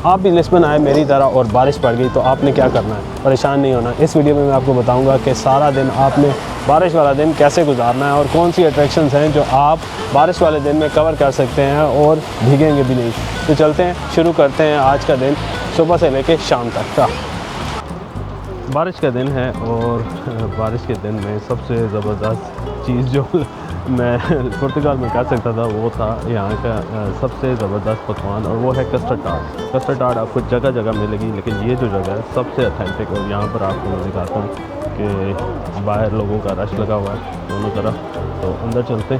आप भी लिस्बन आए मेरी तरह और बारिश पड़ गई तो आपने क्या करना है, परेशान नहीं होना। इस वीडियो में मैं आपको बताऊंगा कि सारा दिन आपने बारिश वाला दिन कैसे गुजारना है और कौन सी अट्रैक्शंस हैं जो आप बारिश वाले दिन में कवर कर सकते हैं और भीगेंगे भी नहीं। तो चलते हैं, शुरू करते हैं आज का दिन सुबह से लेकर शाम तक का। बारिश का दिन है और बारिश के दिन में सबसे ज़बरदस्त चीज़ जो मैं पुर्तगाल में कह सकता था वो था यहाँ का सबसे ज़बरदस्त पकवान, और वो है कस्टर्ड टार्ट। कस्टर्ड टार्ट आपको जगह जगह मिलेगी, लेकिन ये जो जगह है सबसे अथेंटिक। और यहाँ पर आपको मैं दिखाता हूँ कि बाहर लोगों का रश लगा हुआ है दोनों तरफ। तो अंदर चलते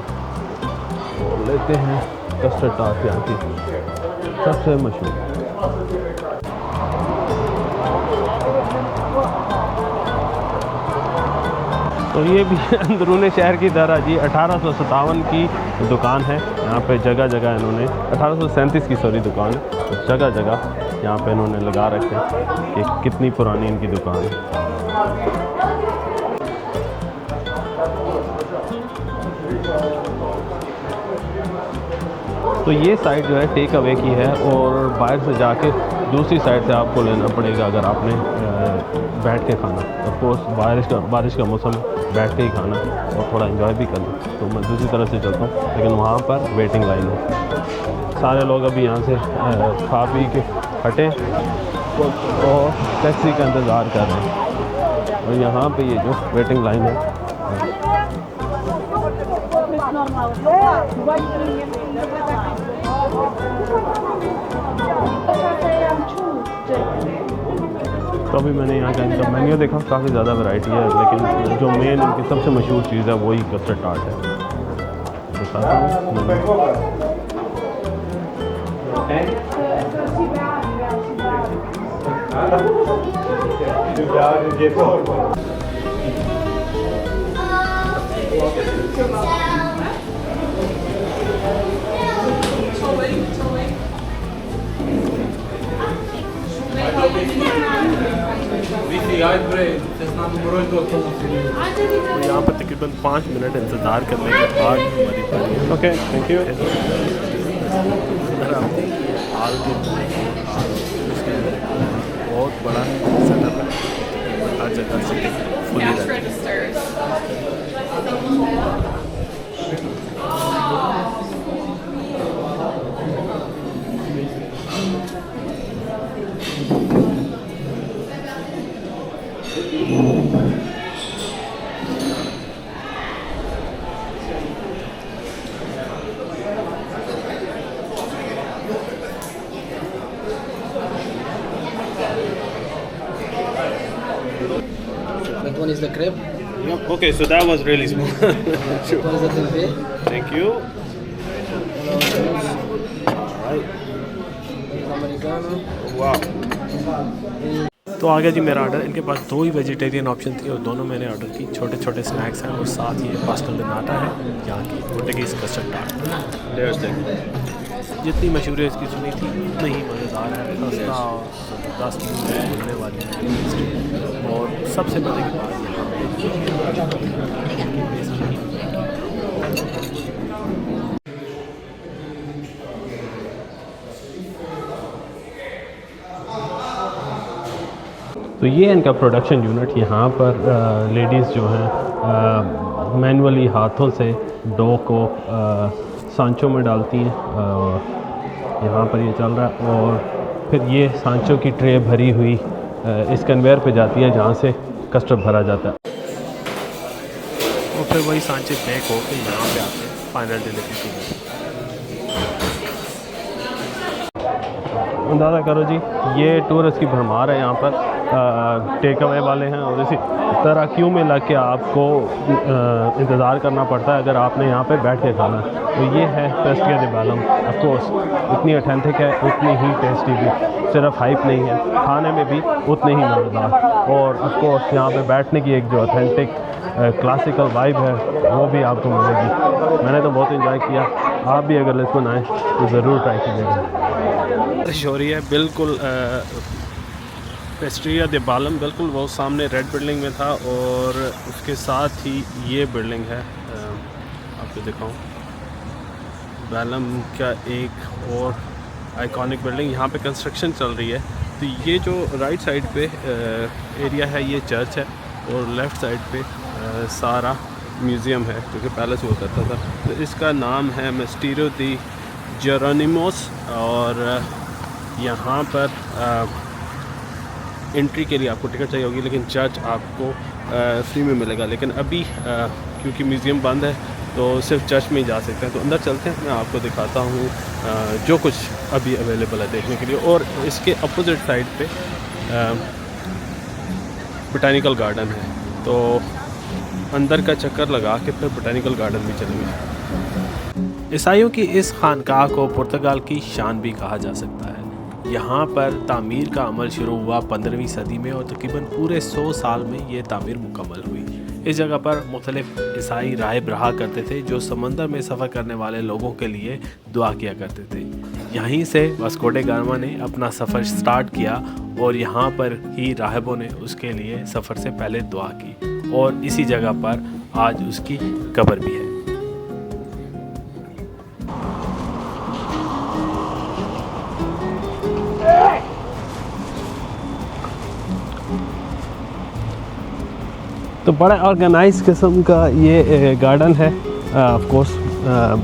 और लेते हैं कस्टर्ड टार्ट, यहाँ की सबसे मशहूर। तो ये भी अंदरूनी शहर की तरह जी 1857 की दुकान है। यहाँ पे जगह जगह इन्होंने 1837 की दुकान है। तो जगह जगह यहाँ पे इन्होंने लगा रखे हैं कि कितनी पुरानी इनकी दुकान है। तो ये साइड जो है टेक अवे की है, और बाहर से जाके दूसरी साइड से आपको लेना पड़ेगा अगर आपने बैठ के खाना। ऑफ कोर्स बारिश का मौसम बैठ के ही खाना और थोड़ा एंजॉय भी करना। तो मैं दूसरी तरफ से चलता हूँ, लेकिन वहाँ पर वेटिंग लाइन है। सारे लोग अभी यहाँ से खा पी के हटे और टैक्सी का इंतज़ार कर रहे हैं। और यहाँ पे ये जो वेटिंग लाइन है, तो अभी मैंने यहाँ का इनका मेन्यू देखा, काफ़ी ज़्यादा वैरायटी है, लेकिन जो मेन इनकी सबसे मशहूर चीज़ है वही कस्टर्ड टार्ट है। बताता हूँ यहाँ पर तकरीबन 5 मिनट इंतज़ार करने के बाद हमारी पारी। Okay, thank you. हाल बहुत बड़ा सेटअप है, हर जगह से That one is the crepe. Yep. Okay, so that was really small. That one is the tempeh. Thank you. Americano. Wow. तो आ गया जी मेरा ऑर्डर। इनके पास 2 ही वेजिटेरियन ऑप्शन थी और दोनों मैंने ऑर्डर की। छोटे छोटे स्नैक्स हैं और साथ ही पास्टल de nata है, यहाँ की पोर्टुगीज़ कस्टर्ड टार्ट। जितनी मशहूरी इसकी सुनी थी उतनी ही मज़ेदार है, सस्ता और ज़बरदस्त मिलने वाली है। और सबसे मज़े की बात तो ये इनका प्रोडक्शन यूनिट। यहाँ पर लेडीज़ जो हैं मैनुअली हाथों से डो को सांचों में डालती हैं। यहाँ पर ये चल रहा है, और फिर ये सांचों की ट्रे भरी हुई इस कन्वेयर पे जाती है जहाँ से कस्टर्ड भरा जाता है, और फिर वही सांचे पैक होकर यहाँ पे आते हैं फाइनल डिलीवरी के लिए। अंदाज़ा करो जी, ये टूरिस्ट की भरमार है यहाँ पर। टेक अवे वाले हैं और इसी तरह क्यों में लग के आपको इंतज़ार करना पड़ता है अगर आपने यहाँ पे बैठ के खाना है। तो ये है पेस्ट्रिया दे बालम। ऑफ कोर्स इतनी ऑथेंटिक है, उतनी ही टेस्टी भी, सिर्फ हाइप नहीं है, खाने में भी उतने ही मज़ेदार। और ऑफ कोर्स यहाँ पे बैठने की एक जो ऑथेंटिक क्लासिकल वाइब है वो भी आपको मिलेगी। मैंने तो बहुत एंजॉय किया। आप भी अगर लिस्बन आएँ तो ज़रूर ट्राई कीजिएगा। बारिश हो रही है बिल्कुल। पेस्ट्रिया दे बालम बिल्कुल वो सामने रेड बिल्डिंग में था, और उसके साथ ही ये बिल्डिंग है, आपको दिखाऊं। बालम का एक और आइकॉनिक बिल्डिंग। यहाँ पे कंस्ट्रक्शन चल रही है। तो ये जो राइट साइड पे एरिया है ये चर्च है और लेफ़्ट साइड पे सारा म्यूज़ियम है जो कि पैलेस हुआ करता था। तो इसका नाम है मिस्टीरियो दी जेरोनिमोस और यहाँ पर एंट्री के लिए आपको टिकट चाहिए होगी, लेकिन चर्च आपको फ्री में मिलेगा। लेकिन अभी क्योंकि म्यूज़ियम बंद है तो सिर्फ चर्च में ही जा सकते हैं। तो अंदर चलते हैं, मैं आपको दिखाता हूँ जो कुछ अभी अवेलेबल है देखने के लिए। और इसके अपोजिट साइड पे बोटैनिकल गार्डन है, तो अंदर का चक्कर लगा के फिर बोटैनिकल गार्डन भी चलेंगे। ईसाइयों की इस खानकाह को पुर्तगाल की शान भी कहा जा सकता है। यहाँ पर तामीर का अमल शुरू हुआ 15वीं सदी में और तकरीबन पूरे 100 साल में ये तामीर मुकम्मल हुई। इस जगह पर मुख्तलिफ ईसाई राहिब रहा करते थे जो समंदर में सफ़र करने वाले लोगों के लिए दुआ किया करते थे। यहीं से वास्को ड गामा ने अपना सफ़र स्टार्ट किया और यहाँ पर ही राहिबों ने उसके लिए सफ़र से पहले दुआ की और इसी जगह पर आज उसकी कब्र भी है। तो बड़ा ऑर्गेनाइज किस्म का ये गार्डन है। ऑफ कोर्स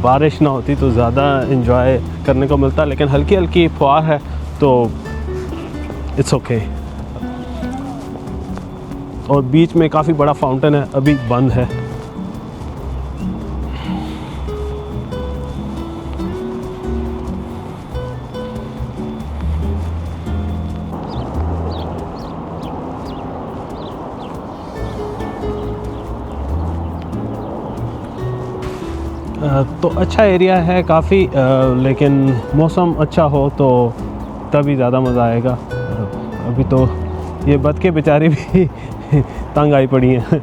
बारिश ना होती तो ज़्यादा इंजॉय करने को मिलता, लेकिन हल्की हल्की फुहार है तो इट्स ओके। और बीच में काफ़ी बड़ा फाउंटेन है, अभी बंद है। तो अच्छा एरिया है काफ़ी, लेकिन मौसम अच्छा हो तो तभी ज़्यादा मज़ा आएगा। अभी तो ये बतखें बेचारी भी तंग आई पड़ी हैं।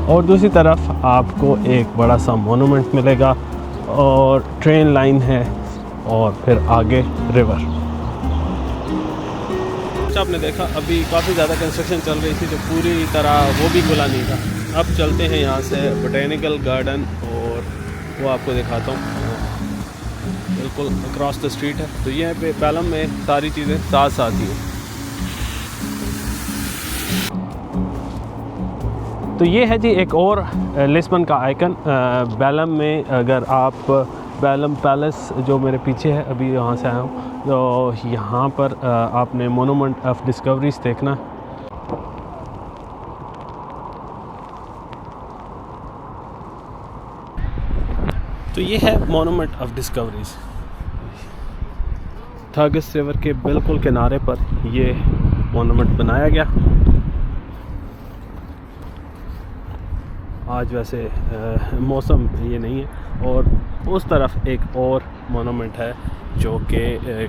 और दूसरी तरफ आपको एक बड़ा सा मोनूमेंट मिलेगा और ट्रेन लाइन है और फिर आगे रिवर। आपने देखा अभी काफ़ी ज़्यादा कंस्ट्रक्शन चल रही थी, तो पूरी तरह वो भी खुला नहीं था। अब चलते हैं यहाँ से बोटैनिकल गार्डन और वो आपको दिखाता हूँ। बिल्कुल अक्रॉस द स्ट्रीट है। तो ये पे पैलम में सारी चीज़ें साथ साथ ही हैं। तो ये है जी एक और लिस्बन का आइकन बैलम में। अगर आप बैलम पैलेस जो मेरे पीछे है, अभी यहाँ से आया हूँ, तो यहाँ पर आपने मोनूमेंट ऑफ डिस्कवरीज देखना। तो ये है मोनूमेंट ऑफ डिस्कवरीज। थागस रिवर के बिल्कुल किनारे पर ये मोनूमेंट बनाया गया। आज वैसे मौसम ये नहीं है। और उस तरफ एक और मोनूमेंट है जो कि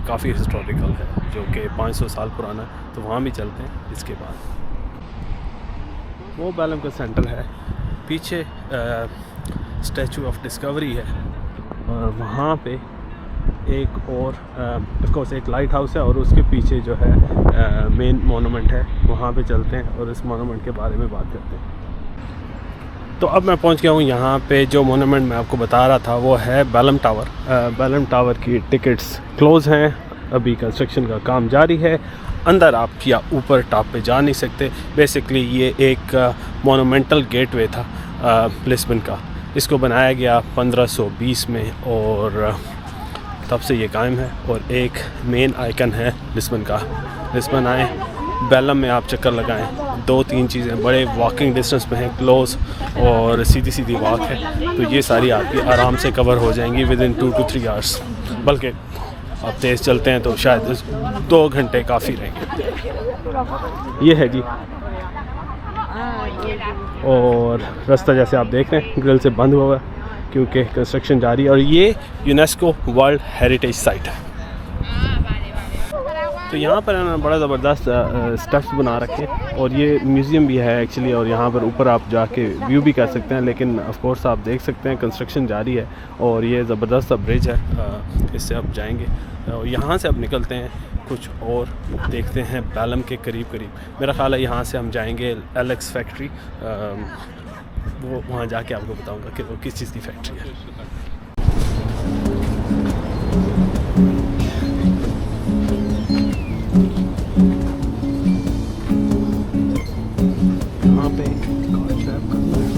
काफ़ी हिस्टोरिकल है, जो कि 500 साल पुराना है। तो वहाँ भी चलते हैं। इसके बाद वो बैलम का सेंटर है, पीछे स्टैचू ऑफ डिस्कवरी है और वहाँ पे एक और ऑफकोर्स एक लाइट हाउस है और उसके पीछे जो है मेन मोनूमेंट है। वहाँ पे चलते हैं और इस मोनूमेंट के बारे में बात करते हैं। तो अब मैं पहुंच गया हूं यहाँ पे। जो मोनूमेंट मैं आपको बता रहा था वो है बैलम टावर। बैलम टावर की टिकट्स क्लोज़ हैं, अभी कंस्ट्रक्शन का काम जारी है। अंदर आप या ऊपर टॉप पे जा नहीं सकते। बेसिकली ये एक मोनूमेंटल गेटवे था लिस्बन का। इसको बनाया गया 1520 में और तब से ये कायम है और एक मेन आइकन है लिस्बन का। लिस्बन आए, बैलम में आप चक्कर लगाएं, 2-3 चीज़ें बड़े वॉकिंग डिस्टेंस पे हैं, क्लोज और सीधी सीधी वॉक है। तो ये सारी आपकी आराम से कवर हो जाएंगी विद इन 2 to 3 आवर्स। बल्कि आप तेज़ चलते हैं तो शायद 2 घंटे काफ़ी रहेंगे। ये है जी। और रास्ता जैसे आप देख रहे हैं ग्रिल से बंद हुआ है क्योंकि कंस्ट्रक्शन जारी है। और ये यूनेस्को वर्ल्ड हेरिटेज साइट है। तो यहाँ पर ना बड़ा ज़बरदस्त स्टेप्स बना रखे हैं और ये म्यूज़ियम भी है एक्चुअली। और यहाँ पर ऊपर आप जाके व्यू भी कर सकते हैं, लेकिन ऑफ कोर्स आप देख सकते हैं कंस्ट्रक्शन जारी है। और ये ज़बरदस्त सा ब्रिज है, इससे आप जाएंगे और यहाँ से आप निकलते हैं कुछ और देखते हैं बैलम के करीब करीब। मेरा ख्याल है यहाँ से हम जाएंगे एलेक्स फैक्ट्री। वो वहाँ जाके आपको बताऊँगा कि वो किस चीज़ की फैक्ट्री है। यहाँ पे कार ट्रैप करना है।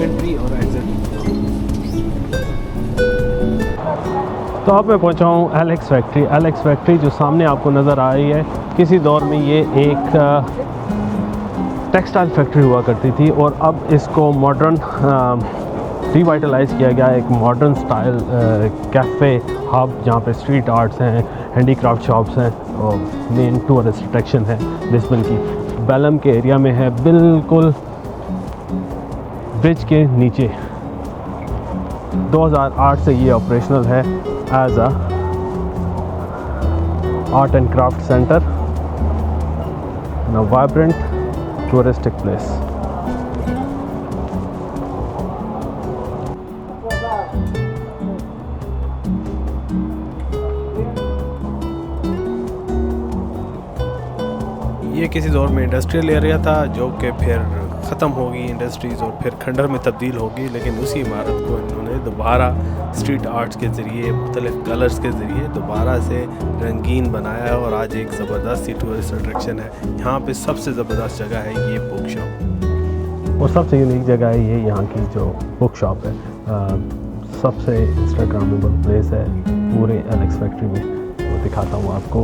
एंट्री और एग्जिट। तो अब मैं पहुंचा हूँ एलेक्स फैक्ट्री। एलेक्स फैक्ट्री जो सामने आपको नज़र आ रही है, किसी दौर में ये एक टेक्सटाइल फैक्ट्री हुआ करती थी और अब इसको मॉडर्न रिवाइटलाइज किया गया। एक मॉडर्न स्टाइल कैफ़े हब जहाँ पे स्ट्रीट आर्ट्स हैं, हैंडीक्राफ्ट शॉप्स हैं और मेन टूरिस्ट अट्रैक्शन है ब्रिस्बेन की। बेलम के एरिया में है, बिल्कुल ब्रिज के नीचे। 2008 से ये ऑपरेशनल है as a art and craft centre, a vibrant touristic place. ये किसी दौर में इंडस्ट्रियल एरिया था जो कि फिर ख़त्म होगी इंडस्ट्रीज़ और फिर खंडर में तब्दील होगी, लेकिन उसी इमारत को इन्होंने दोबारा स्ट्रीट आर्ट्स के ज़रिए, मुख्तलिफ कलर्स के ज़रिए दोबारा से रंगीन बनाया है और आज एक ज़बरदस्त सी टूरिस्ट अट्रैक्शन है। यहाँ पे सबसे ज़बरदस्त जगह है ये बुक शॉप और सबसे यूनिक जगह है ये यहाँ की जो बुक शॉप है। सबसे इंस्टाग्रामेबल प्लेस है पूरे एलेक्स फैक्ट्री में। तो दिखाता हूँ आपको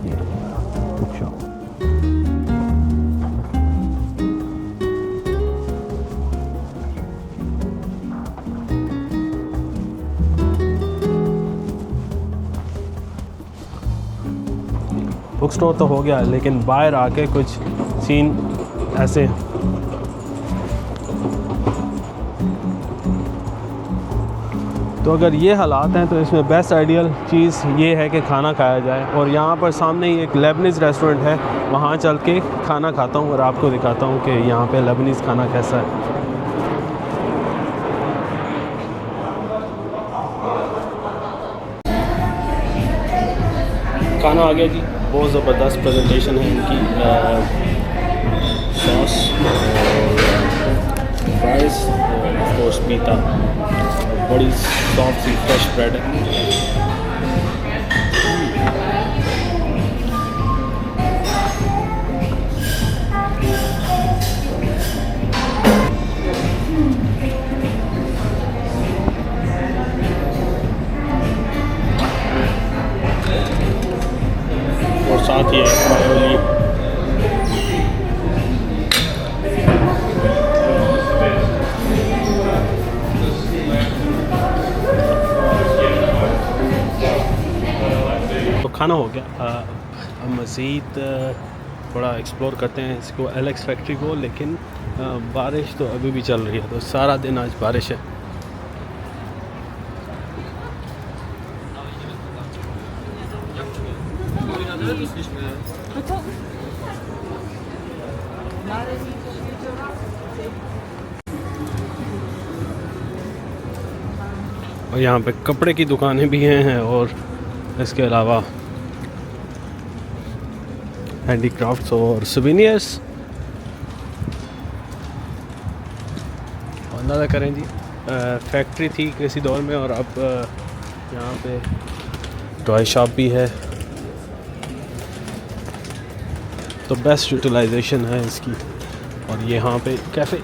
ये बुक शॉप। बुक स्टोर तो हो गया, लेकिन बाहर आके कुछ सीन ऐसे। तो अगर ये हालात हैं तो इसमें बेस्ट आइडियल चीज़ ये है कि खाना खाया जाए। और यहाँ पर सामने ही एक लेबनीज़ रेस्टोरेंट है, वहाँ चल के खाना खाता हूँ और आपको दिखाता हूँ कि यहाँ पे लेबनीज़ खाना कैसा है। खाना आ गया जी, बहुत ज़बरदस्त प्रेजेंटेशन है इनकी। सॉस, फ्राइज़ और पीता, बड़ी सॉफ्ट सी फ्रेश ब्रेड है। और साथ ही है मायोली। तो खाना हो गया। अब मज़ीद थोड़ा एक्सप्लोर करते हैं इसको, एलेक्स फैक्ट्री को। लेकिन बारिश तो अभी भी चल रही है, तो सारा दिन आज बारिश है। और यहाँ पे कपड़े की दुकानें भी हैं और इसके अलावा हैंडीक्राफ्ट्स और सुवेनियर्स। अंदाज़ा करें जी, फैक्ट्री थी किसी दौर में और अब यहाँ पे टॉय शॉप भी है। तो बेस्ट यूटिलाइजेशन है इसकी। और यहाँ पे कैफ़े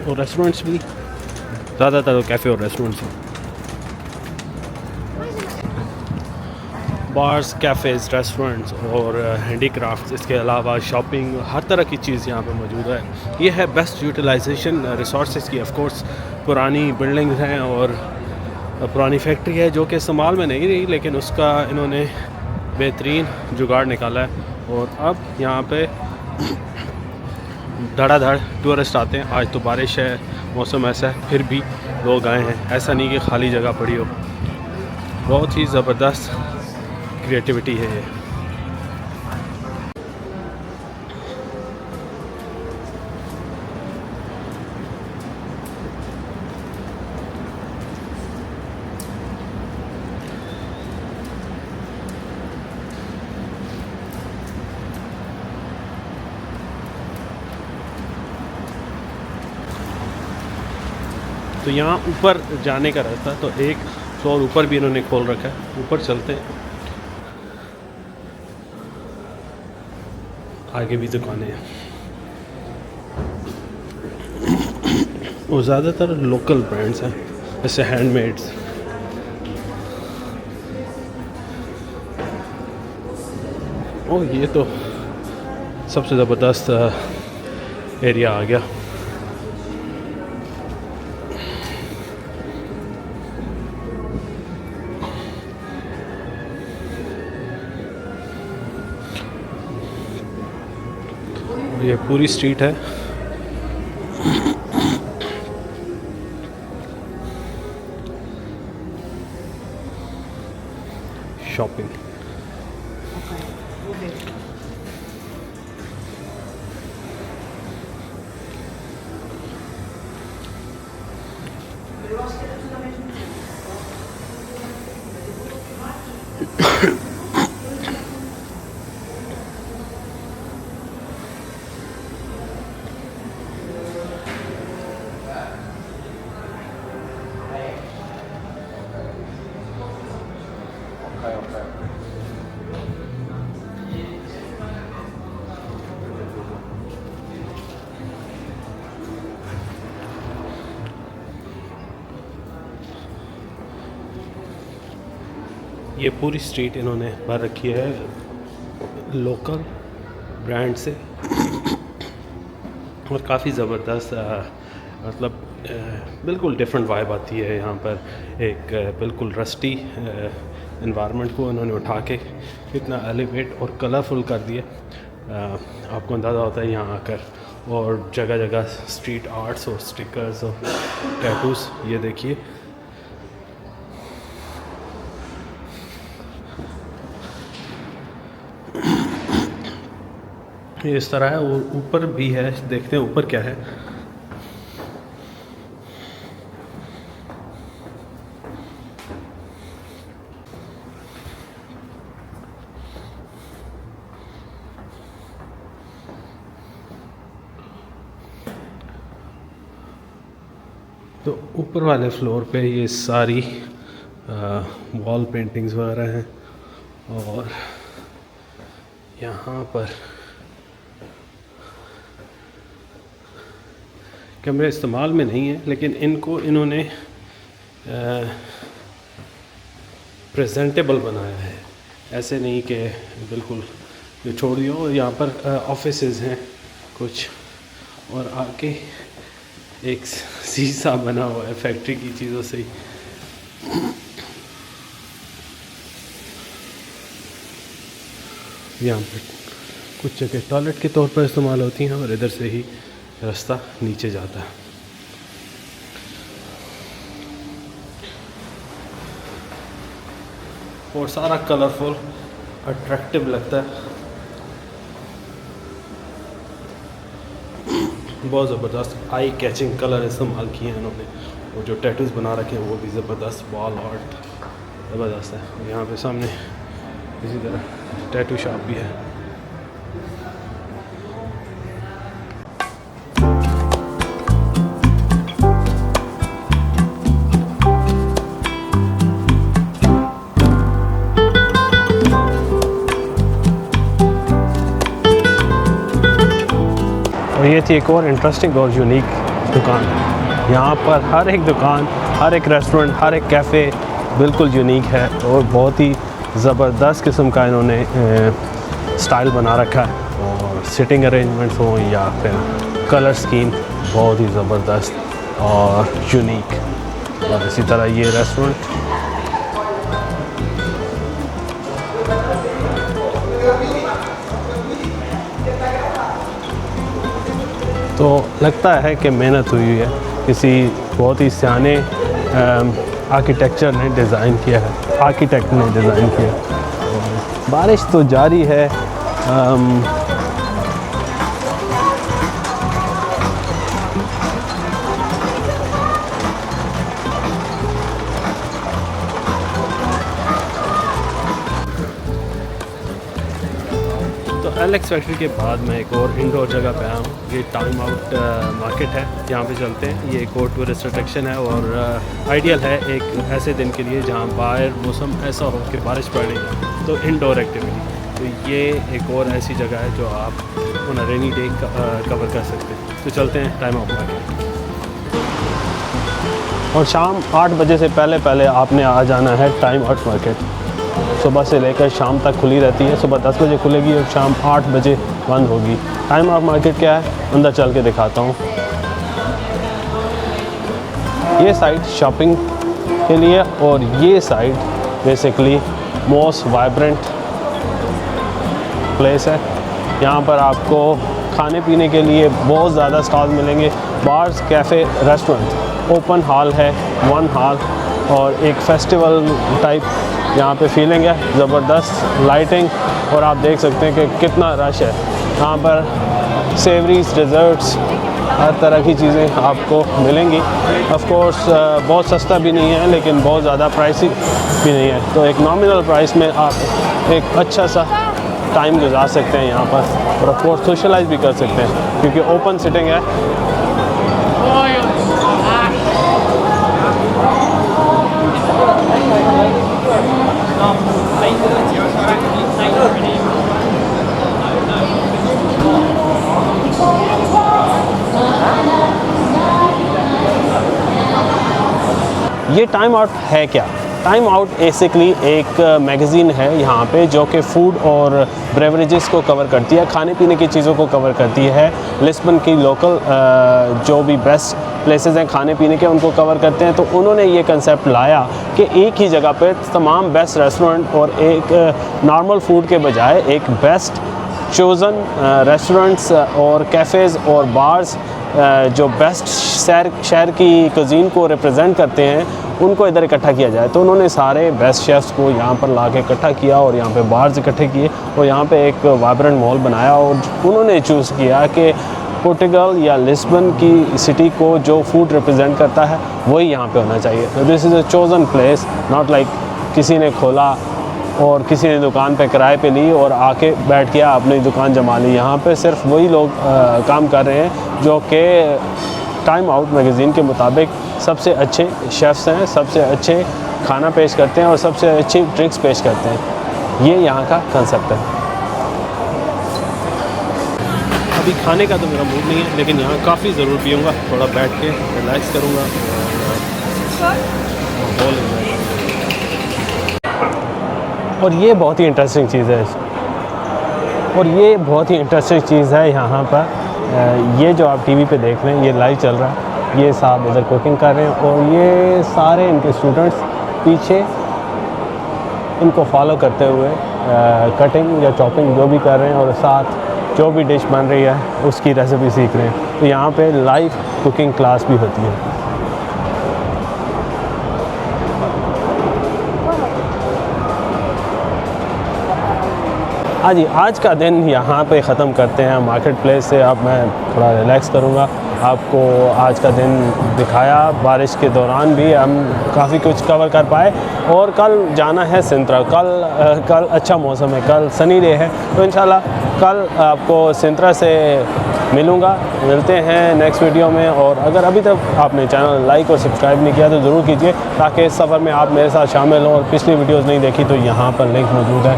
और रेस्टोरेंट्स भी, ज़्यादातर तो कैफ़े और रेस्टोरेंट्स हैं। बार्स, कैफ़ेज़, रेस्टोरेंट्स और हैंडीक्राफ्ट्स, इसके अलावा शॉपिंग, हर तरह की चीज़ यहाँ पे मौजूद है। ये है बेस्ट यूटिलाइजेशन रिसोर्सेज की। ऑफ कोर्स पुरानी बिल्डिंग्स हैं और पुरानी फैक्ट्री है जो कि इस्तेमाल में नहीं रही, लेकिन उसका इन्होंने बेहतरीन जुगाड़ निकाला है। और अब यहाँ पे धड़ाधड़ टूरिस्ट आते हैं। आज तो बारिश है, मौसम ऐसा है, फिर भी लोग आए हैं। ऐसा नहीं कि खाली जगह पड़ी हो। बहुत ही ज़बरदस्त क्रिएटिविटी है ये। तो यहाँ ऊपर जाने का रास्ता, तो एक फ्लोर ऊपर भी इन्होंने खोल रखा है, ऊपर चलते हैं। आगे भी दुकानें हैं, वो ज़्यादातर लोकल ब्रांड्स हैं, जैसे हैंडमेड्स। ओह, ये तो सबसे ज़बरदस्त एरिया आ गया। ये पूरी स्ट्रीट है। शॉपिंग। ये पूरी स्ट्रीट इन्होंने भर रखी है लोकल ब्रांड से, और काफ़ी ज़बरदस्त मतलब बिल्कुल डिफरेंट वाइब आती है यहाँ पर। एक बिल्कुल रस्टी इन्वायरमेंट को इन्होंने उठा के इतना एलिवेट और कलरफुल कर दिया, आपको अंदाज़ा होता है यहाँ आकर। और जगह जगह स्ट्रीट आर्ट्स और स्टिकर्स और टैटूज़, ये देखिए। ये इस तरह है, और ऊपर भी है, देखते हैं ऊपर क्या है। तो ऊपर वाले फ्लोर पे ये सारी वॉल पेंटिंग्स वगैरह हैं, और यहाँ पर कैमरे इस्तेमाल में नहीं है, लेकिन इनको इन्होंने प्रेजेंटेबल बनाया है, ऐसे नहीं कि बिल्कुल जो छोड़ दिया हो। यहाँ पर ऑफिसेज हैं कुछ, और आके एक शीशा बना हुआ है फैक्ट्री की चीज़ों से ही। यहाँ पर कुछ जगह टॉयलेट के तौर पर इस्तेमाल होती हैं, और इधर से ही रास्ता नीचे जाता है। और सारा कलरफुल अट्रैक्टिव लगता है, बहुत ज़बरदस्त आई कैचिंग कलर इस्तेमाल किए हैं इन्होंने। और जो टैटूज़ बना रखे हैं वो भी ज़बरदस्त, वॉल आर्ट ज़बरदस्त है। यहाँ पे सामने इसी तरह टैटू शॉप भी है। और ये थी एक और इंटरेस्टिंग और यूनिक दुकान। यहाँ पर हर एक दुकान, हर एक रेस्टोरेंट, हर एक कैफ़े बिल्कुल यूनिक है, और बहुत ही ज़बरदस्त किस्म का इन्होंने स्टाइल बना रखा है। और सिटिंग अरेंजमेंट्स हों या फिर कलर स्कीम, बहुत ही ज़बरदस्त और यूनिक। और इसी तरह ये रेस्टोरेंट, तो लगता है कि मेहनत हुई है, किसी बहुत ही सियाने आर्किटेक्चर ने डिज़ाइन किया है, आर्किटेक्ट ने डिज़ाइन किया है। बारिश तो जारी है। तो एलेक्स फैक्ट्री के बाद मैं एक और इंडोर जगह पे आया हूँ। ये टाइम आउट मार्केट है, यहाँ पे चलते हैं। ये एक और टूरिस्ट अट्रैक्शन है और आइडियल है एक ऐसे दिन के लिए जहाँ बाहर मौसम ऐसा हो कि बारिश पड़ रही है, तो इंडोर एक्टिविटी। तो ये एक और ऐसी जगह है जो आप ऑन रेनी डे कवर कर सकते हैं। तो चलते हैं टाइम आउट मार्केट। और शाम 8 बजे से पहले आपने आ जाना है टाइम आउट मार्केट। सुबह से लेकर शाम तक खुली रहती है। सुबह 10 बजे खुलेगी और शाम 8 बजे बंद होगी। टाइम आउट मार्केट क्या है, अंदर चल के दिखाता हूँ। ये साइड शॉपिंग के लिए और ये side basically most vibrant place है। यहाँ पर आपको खाने पीने के लिए बहुत ज़्यादा स्टॉल मिलेंगे। Bars, cafe, restaurant, open hall है, वन हॉल और एक फेस्टिवल टाइप यहाँ पे फीलिंग है। ज़बरदस्त लाइटिंग और आप देख सकते हैं कि कितना रश है। यहाँ पर सेवरीज, डेज़र्ट्स, हर तरह की चीज़ें आपको मिलेंगी। ऑफ कोर्स बहुत सस्ता भी नहीं है लेकिन बहुत ज़्यादा प्राइसी भी नहीं है। तो एक नॉमिनल प्राइस में आप एक अच्छा सा टाइम गुजार सकते हैं यहाँ पर और ऑफ कोर्स सोशलाइज भी कर सकते हैं क्योंकि ओपन सिटिंग है। ये टाइम आउट है क्या? टाइम आउट बेसिकली एक मैगज़ीन है यहाँ पे जो कि फ़ूड और ब्रेवरेजेस को कवर करती है, खाने पीने की चीज़ों को कवर करती है। लिस्बन की लोकल जो भी बेस्ट प्लेसेस हैं खाने पीने के, उनको कवर करते हैं। तो उन्होंने ये कंसेप्ट लाया कि एक ही जगह पे तमाम बेस्ट रेस्टोरेंट और एक नॉर्मल फूड के बजाय एक बेस्ट चोज़न रेस्टोरेंट्स और कैफ़ेज़ और बार्स जो बेस्ट शहर की कुज़ीन को रिप्रेजेंट करते हैं, उनको इधर इकट्ठा किया जाए। तो उन्होंने सारे बेस्ट शेफ्स को यहाँ पर ला के इकट्ठा किया और यहाँ पे बार्स इकट्ठे किए और यहाँ पे एक वाइब्रेंट मॉल बनाया और उन्होंने चूज़ किया कि पोर्टुगल या लिस्बन की सिटी को जो फूड रिप्रेजेंट करता है वही यहाँ पे होना चाहिए। तो this is a chosen place, not like किसी ने खोला और किसी ने दुकान पे किराए पे ली और आके बैठ गया अपनी दुकान जमा ली। यहाँ पे सिर्फ वही लोग काम कर रहे हैं जो कि टाइम आउट मैगज़ीन के मुताबिक सबसे अच्छे शेफ़्स हैं, सबसे अच्छे खाना पेश करते हैं और सबसे अच्छी ट्रिक्स पेश करते हैं। ये यहाँ का कंसेप्ट है। अभी खाने का तो मेरा मूड नहीं है लेकिन यहाँ काफ़ी ज़रूर पीऊँगा, थोड़ा बैठ के रिलैक्स करूँगा और ये बहुत ही इंटरेस्टिंग चीज़ है। और ये बहुत ही इंटरेस्टिंग चीज़ है यहाँ पर, ये जो आप टीवी पे देख रहे हैं ये लाइव चल रहा है। ये साहब इधर कुकिंग कर रहे हैं और ये सारे इनके स्टूडेंट्स पीछे इनको फॉलो करते हुए कटिंग या चॉपिंग जो भी कर रहे हैं और साथ जो भी डिश बन रही है उसकी रेसिपी सीख रहे हैं। तो यहाँ पे लाइव कुकिंग क्लास भी होती है। हाँ जी, आज का दिन यहाँ पे ख़त्म करते हैं मार्केट प्लेस से। अब मैं थोड़ा रिलैक्स करूँगा। आपको आज का दिन दिखाया, बारिश के दौरान भी हम काफ़ी कुछ कवर कर पाए और कल जाना है सिंत्रा। कल अच्छा मौसम है, कल सनी डे है, तो इंशाल्लाह कल आपको सिंत्रा से मिलते हैं नेक्स्ट वीडियो में। और अगर अभी तक आपने चैनल लाइक और सब्सक्राइब नहीं किया तो ज़रूर कीजिए ताकि इस सफ़र में आप मेरे साथ शामिल हों। और पिछली वीडियोज़ नहीं देखी तो यहाँ पर लिंक मौजूद है,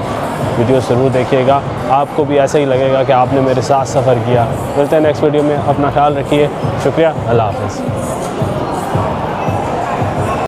वीडियो ज़रूर देखिएगा, आपको भी ऐसा ही लगेगा कि आपने मेरे साथ सफ़र किया। मिलते हैं नेक्स्ट वीडियो में, अपना ख्याल रखिए। शुक्रिया, अल्लाह हाफ़िज़।